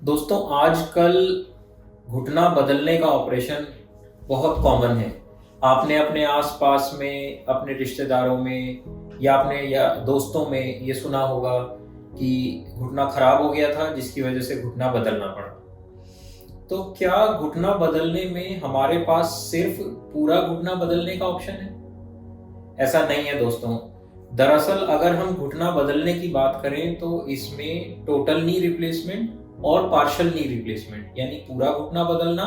दोस्तों आजकल घुटना बदलने का ऑपरेशन बहुत कॉमन है। आपने अपने आसपास में, अपने रिश्तेदारों में या दोस्तों में ये सुना होगा कि घुटना खराब हो गया था जिसकी वजह से घुटना बदलना पड़ा। तो क्या घुटना बदलने में हमारे पास सिर्फ पूरा घुटना बदलने का ऑप्शन है? ऐसा नहीं है दोस्तों। दरअसल अगर हम घुटना बदलने की बात करें तो इसमें टोटल नी रिप्लेसमेंट और पार्शियल नी रिप्लेसमेंट यानी पूरा घुटना बदलना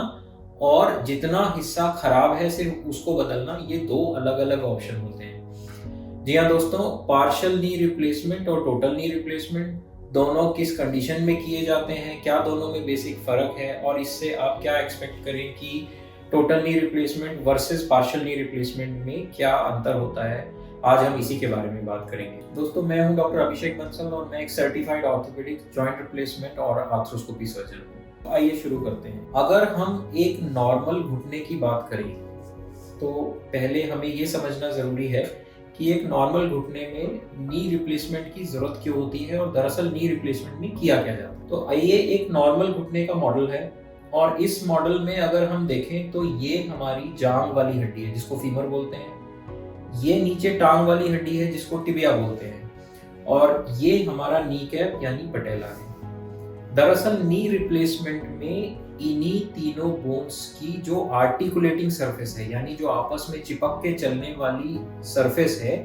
और जितना हिस्सा खराब है सिर्फ उसको बदलना, ये दो अलग अलग ऑप्शन होते हैं। जी हाँ दोस्तों, पार्शियल नी रिप्लेसमेंट और टोटल नी रिप्लेसमेंट दोनों किस कंडीशन में किए जाते हैं, क्या दोनों में बेसिक फर्क है और इससे आप क्या एक्सपेक्ट करें कि total knee replacement versus partial knee replacement में क्या अंतर होता है, आज हम इसी के बारे में बात करेंगे। दोस्तों मैं हूं डॉक्टर अभिषेक बंसल और मैं एक सर्टिफाइड ऑर्थोपेडिक जॉइंट रिप्लेसमेंट और आर्थ्रोस्कोपी सर्जन हूं। आइए शुरू करते हैं। अगर हम एक नॉर्मल घुटने की बात करें तो पहले हमें ये समझना जरूरी है कि एक नॉर्मल घुटने में नी रिप्लेसमेंट की जरूरत क्यों होती है और दरअसल नी रिप्लेसमेंट में किया क्या जाता है। तो ये एक नॉर्मल घुटने का मॉडल है और इस मॉडल में अगर हम देखें तो ये हमारी जांघ वाली हड्डी है जिसको फीमर बोलते हैं, ये नीचे टांग वाली हड्डी है जिसको टिबिया बोलते हैं और ये हमारा नी कैप यानी पटेला है। दरअसल नी रिप्लेसमेंट में इन्हीं तीनों बोन्स की जो आर्टिकुलेटिंग सरफेस है यानी जो आपस में चिपक के चलने वाली सरफेस है,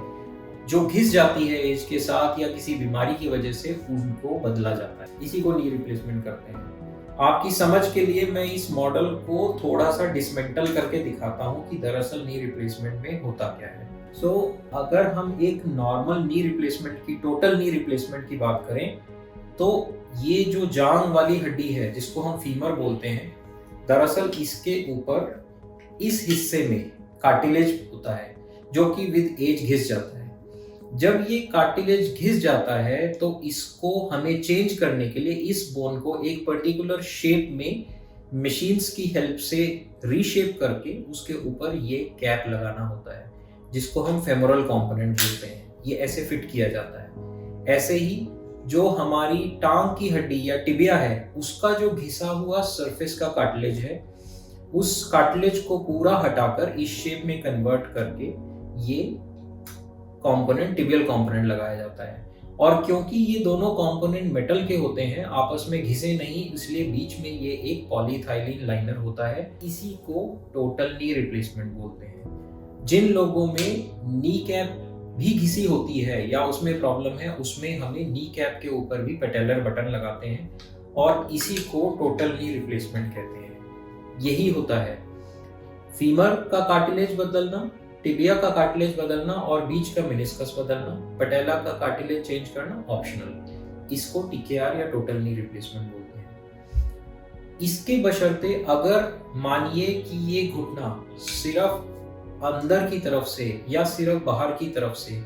जो घिस जाती है एज के साथ या किसी बीमारी की वजह से, उनको बदला जाता है। इसी को नी रिप्लेसमेंट करते हैं। आपकी समझ के लिए मैं इस मॉडल को थोड़ा सा डिसमेंटल करके दिखाता हूँ कि दरअसल नी रिप्लेसमेंट में होता क्या है। अगर हम एक नॉर्मल नी रिप्लेसमेंट की, टोटल नी रिप्लेसमेंट की बात करें तो ये जो जांघ वाली हड्डी है जिसको हम फीमर बोलते हैं, दरअसल इसके ऊपर इस हिस्से में कार्टिलेज होता है जो कि विद एज घिस जाता है। जब ये कार्टिलेज घिस जाता है तो इसको हमें चेंज करने के लिए इस बोन को एक पर्टिकुलर शेप में मशीन्स की हेल्प से रीशेप करके उसके ऊपर ये कैप लगाना होता है जिसको हम फेमोरल कंपोनेंट बोलते हैं। ये ऐसे फिट किया जाता है। ऐसे ही जो हमारी टांग की हड्डी या टिबिया है उसका जो घिसा हुआ सरफेस का कार्टिलेज है, उस कार्टिलेज को पूरा हटाकर इस शेप में कन्वर्ट करके ये कंपोनेंट, टिबियल कंपोनेंट लगाया जाता है। और क्योंकि ये दोनों कंपोनेंट मेटल के होते हैं, आपस में घिसे नहीं, इसलिए बीच में ये एक पॉलीथाइलिन लाइनर होता है। इसी को टोटल नी रिप्लेसमेंट बोलते हैं। जिन लोगों में नी कैप भी घिसी होती है या उसमें प्रॉब्लम है, उसमें हमें नी कैप के ऊपर भी पेटेलर बटन लगाते हैं और इसी को टोटल नी रिप्लेसमेंट कहते हैं। यही होता है फीमर का कार्टिलेज बदलना, टिबिया का कार्टिलेज बदलना और बीच का मेनिस्कस बदलना, पटेला का कार्टिलेज चेंज करना ऑप्शनल। इसको टीकेआर या टोटल नी रिप्लेसमेंट बोलते हैं। इसके बशर्ते अगर मानिए कि ये घुटना सिर्फ अंदर की तरफ से या सिर्फ बाहर की तरफ से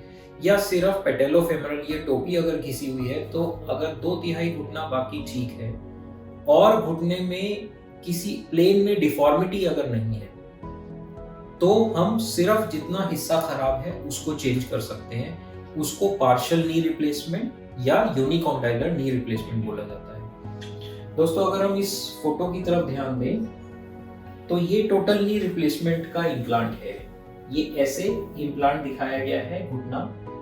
या सिर्फ पेटेलोफेमरल ये टोपी अगर घिसी हुई है, तो अगर 2/3 घुटना बाकी ठीक है और घुटने में किसी प्लेन में डिफॉर्मिटी अगर नहीं है, तो हम सिर्फ जितना हिस्सा खराब है उसको चेंज कर सकते हैं। उसको पार्शियल नी रिप्लेसमेंट या यूनिकॉन्डाइलर नी रिप्लेसमेंट बोला जाता है। दोस्तों अगर हम इस फोटो की तरफ ध्यान दें तो ये टोटल नी रिप्लेसमेंट का इम्प्लांट है। ये ऐसे इम्प्लांट दिखाया गया है घुटना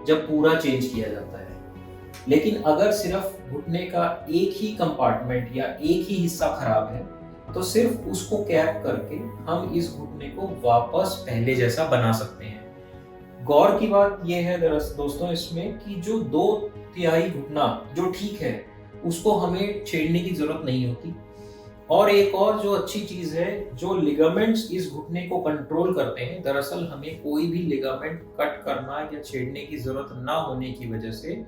जब पूरा चेंज किया जाता है। लेकिन अगर सिर्फ घुटने का एक ही कंपार्टमेंट या एक ही हिस्सा खराब है तो सिर्फ उसको कैप करके हम इस घुटने को वापस पहले जैसा बना सकते हैं। गौर की बात यह है दोस्तों इसमें कि जो 2/3 घुटना जो ठीक है उसको हमें छेड़ने की जरूरत नहीं होती। और एक और जो अच्छी चीज है, जो लिगामेंट्स इस घुटने को कंट्रोल करते हैं, दरअसल हमें कोई भी लिगामेंट कट करना या छेड़ने की जरूरत ना होने की वजह से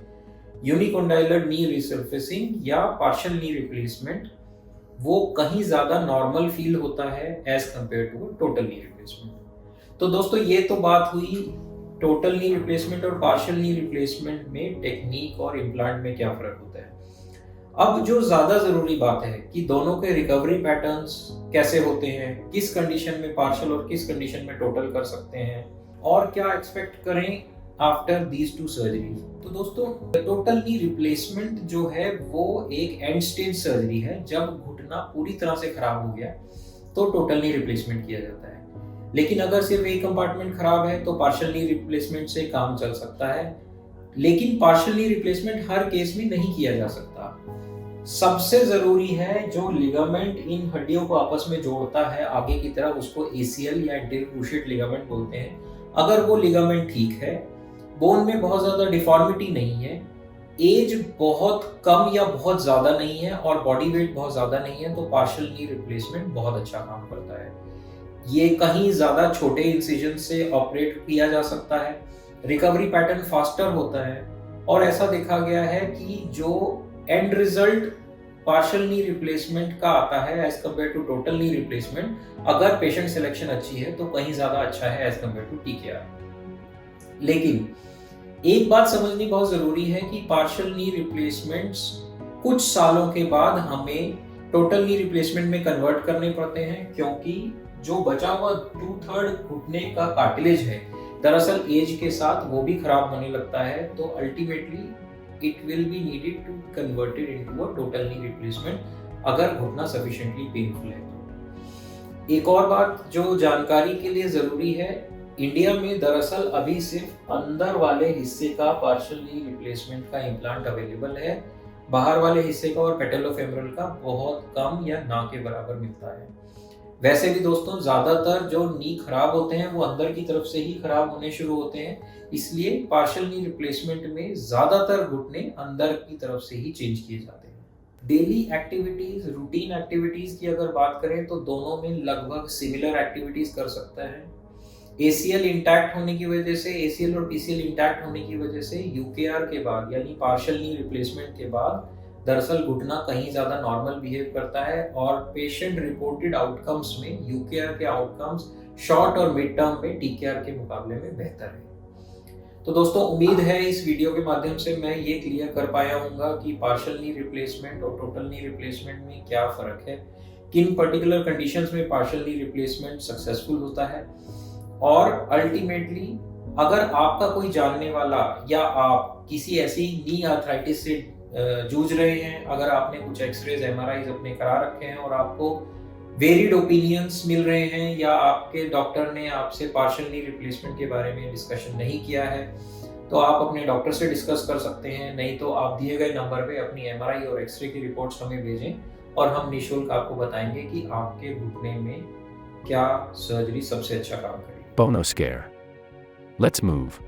यूनिकॉन्डाइलर नी रिसर्फेसिंग या पार्शियल नी रिप्लेसमेंट वो कहीं ज्यादा नॉर्मल फील होता है as compare to total knee replacement. तो दोस्तों ये तो बात हुई टोटल नी रिप्लेसमेंट और पार्शियल नी रिप्लेसमेंट में टेक्निक और इम्प्लांट में क्या फर्क होता है। अब जो ज्यादा जरूरी बात है कि दोनों के रिकवरी पैटर्न्स कैसे होते हैं, किस कंडीशन में पार्शियल और किस कंडीशन में टोटल कर सकते हैं और क्या एक्सपेक्ट करें आफ्टर दीज टू सर्जरीज। तो दोस्तों टोटल नी रिप्लेसमेंट जो है वो एक एंड स्टेज सर्जरी है। जब घुटना पूरी तरह से खराब हो गया तो टोटल नी रिप्लेसमेंट किया जाता है। लेकिन अगर सिर्फ एक कंपार्टमेंट खराब है तो पार्शियल नी रिप्लेसमेंट से काम चल सकता है। लेकिन पार्शियल नी रिप्लेसमेंट हर केस में नहीं किया जा सकता। सबसे जरूरी है जो लिगामेंट इन हड्डियों को आपस में जोड़ता है आगे की तरफ, उसको एसीएल या एंटीरियर क्रूशिएट लिगामेंट बोलते हैं। अगर वो लिगामेंट ठीक है, बोन में बहुत ज्यादा डिफॉर्मिटी नहीं है, एज बहुत कम या बहुत ज्यादा नहीं है और बॉडी वेट बहुत ज्यादा नहीं है, तो पार्शियल नी रिप्लेसमेंट बहुत अच्छा काम करता है। ये कहीं ज्यादा छोटे इंसिजन से ऑपरेट किया जा सकता है, रिकवरी पैटर्न फास्टर होता है और ऐसा देखा गया है कि जो end result partial knee replacement का आता है as compare to total knee replacement, अगर पेशेंट सिलेक्शन अच्छी है तो कहीं ज्यादा अच्छा है एज कम्पेयर टू टीकेआर। लेकिन एक बात समझनी बहुत जरूरी है कि पार्शियल नी रिप्लेसमेंट्स कुछ सालों के बाद हमें टोटल नी रिप्लेसमेंट में कन्वर्ट करने पड़ते हैं, क्योंकि जो बचा हुआ 2/3 घुटने का कार्टिलेज है दरअसल एज के साथ वो भी खराब होने लगता है। तो ultimately it will be needed to convert it into a total knee replacement अगर घुटना sufficiently painful है तो। एक और बात जो जानकारी के लिए जरूरी है, इंडिया में दरअसल अभी सिर्फ अंदर वाले हिस्से का पार्शियल नी रिप्लेसमेंट का इम्प्लांट अवेलेबल है, बाहर वाले हिस्से का और पेटेलोफेमरल का बहुत कम या ना के बराबर मिलता है। वैसे भी दोस्तों ज्यादातर जो नी खराब होते हैं वो अंदर की तरफ से ही खराब होने शुरू होते हैं, इसलिए पार्शियल नी रिप्लेसमेंट में ज्यादातर घुटने अंदर की तरफ से ही चेंज किए जाते हैं। डेली एक्टिविटीज, रूटीन एक्टिविटीज की अगर बात करें तो दोनों में लगभग सिमिलर एक्टिविटीज कर सकता है। एसीएल इंटैक्ट होने की वजह से, एसीएल और पीसीएल इंटैक्ट होने की वजह से यूकेआर के बाद यानी पार्शियल नी रिप्लेसमेंट के बाद दरअसल घुटना कहीं ज्यादा नॉर्मल बिहेव करता है और पेशेंट रिपोर्टेड आउटकम्स में यूकेआर के आउटकम्स शॉर्ट और मिड टर्म में टीकेआर के मुकाबले में बेहतर है। तो दोस्तों उम्मीद है इस वीडियो के माध्यम से मैं ये क्लियर कर पाया हूँगा कि पार्शियल नी रिप्लेसमेंट और टोटल नी रिप्लेसमेंट में क्या फर्क है, किन पर्टिकुलर कंडीशंस में पार्शियल नी रिप्लेसमेंट सक्सेसफुल होता है और अल्टीमेटली अगर आपका कोई जानने वाला या आप किसी ऐसी नी आर्थराइटिस से जूझ रहे हैं, अगर आपने कुछ एक्सरेज एमआरआईज अपने करा रखे हैं और आपको वेरिड ओपिनियंस मिल रहे हैं या आपके डॉक्टर ने आपसे पार्शियल नी रिप्लेसमेंट के बारे में डिस्कशन नहीं किया है, तो आप अपने डॉक्टर से डिस्कस कर सकते हैं। नहीं तो आप दिए गए नंबर पे अपनी एमआरआई और एक्सरे की रिपोर्ट्स हमें भेजें और हम निःशुल्क आपको बताएंगे कि आपके घुटने में क्या सर्जरी सबसे अच्छा काम करेगी। Bonoscare. Let's move.